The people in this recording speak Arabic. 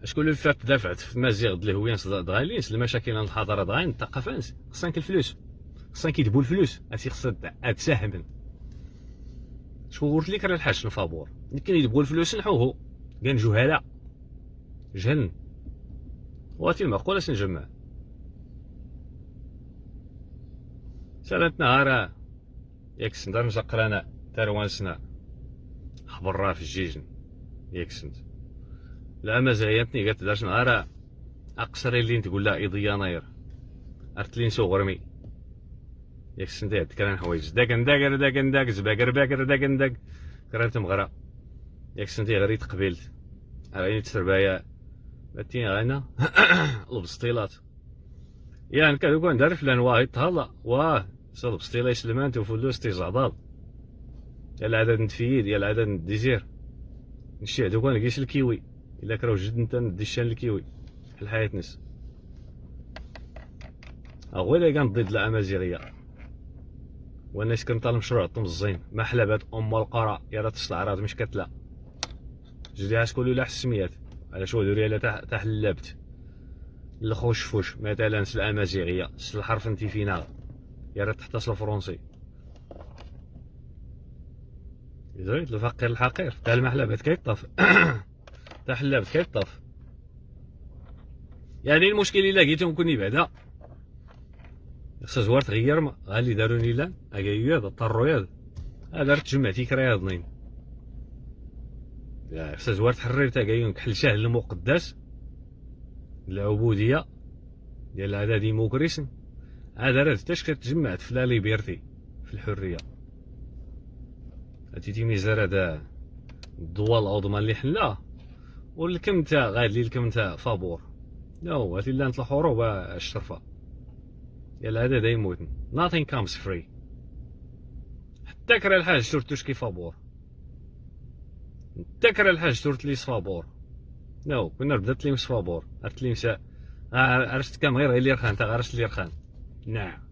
شكون اللي فات دافعت في المزيغ د الهويان دغالينس المشاكل عند الحضاره دغاين الثقافه خصها الفلوس، خصها كيدبوا الفلوس هادشي خصها تساهم. شكون قلت لك راه الحاج الفابور اللي كان يدبوا الفلوس نحوه كان جهلاء جهل واتي المعقوله سنجمع سالت نهار ياك سندار مزقرانا تاروانسنا خبر في الجيجن ياك سند لا مزاياتني قالت داش نهار اقصري اللي تقول لا ايض يناير ارتلين سو غرمي ياك سند كران حوايج داكن داكر داكن داك زباكر باكر داكن داك كرانت مغرا ياك سند غير تقبلت عيني تسربايا باتين غانا البسطيلات يعني كان دار فلان واحد طهلا واه صاد بسطيله سلمانت وفلوس تيزعضال يا العدد نتفيد يا العدد نديزير نشي هذوك نقيس الكيوي الا كراو جد انت نديشان الكيوي في الحياة نس اغويلا كان ضد الامازيغيه والناس كان طال مشروع طم الزين ما حلبات ام القرى يا راه تصل عراض مش كتلا جدي شكون ولا السميات على شو دوري على تحلبت الخوش فوش مثلا الامازيغيه الحرف انت فينا يا راه تحتصل الفرنسي زيد الفقير الحقير تاع المحلبات كيطف تاع حلابت كيطف يعني المشكل الا لقيتهم كوني بعدا خصها زوار تغير ها اللي داروني لان اكاياد اضطروا ياد هذا راه تجمعتي كرياضنين خصها زوار تحرر تا كاين كحل شاه المقدس العبوديه ديال هذا ديموكريسي هذا راه حتى كتجمعت في لا ليبرتي في الحريه هاتي ميزار هذا الدول العظمى اللي حنا والكم تا غادي الكم تا فابور نو هاتي لانت الحروب الشرفه يا هذا دا يموت nothing comes free حتى كرا الحاج شرتوش كي فابور حتى كرا الحاج شرت لي فابور نو كنا بدات لي فابور عرفت لي مسا عرفت كام غير اللي رخان تا عرفت اللي رخان نعم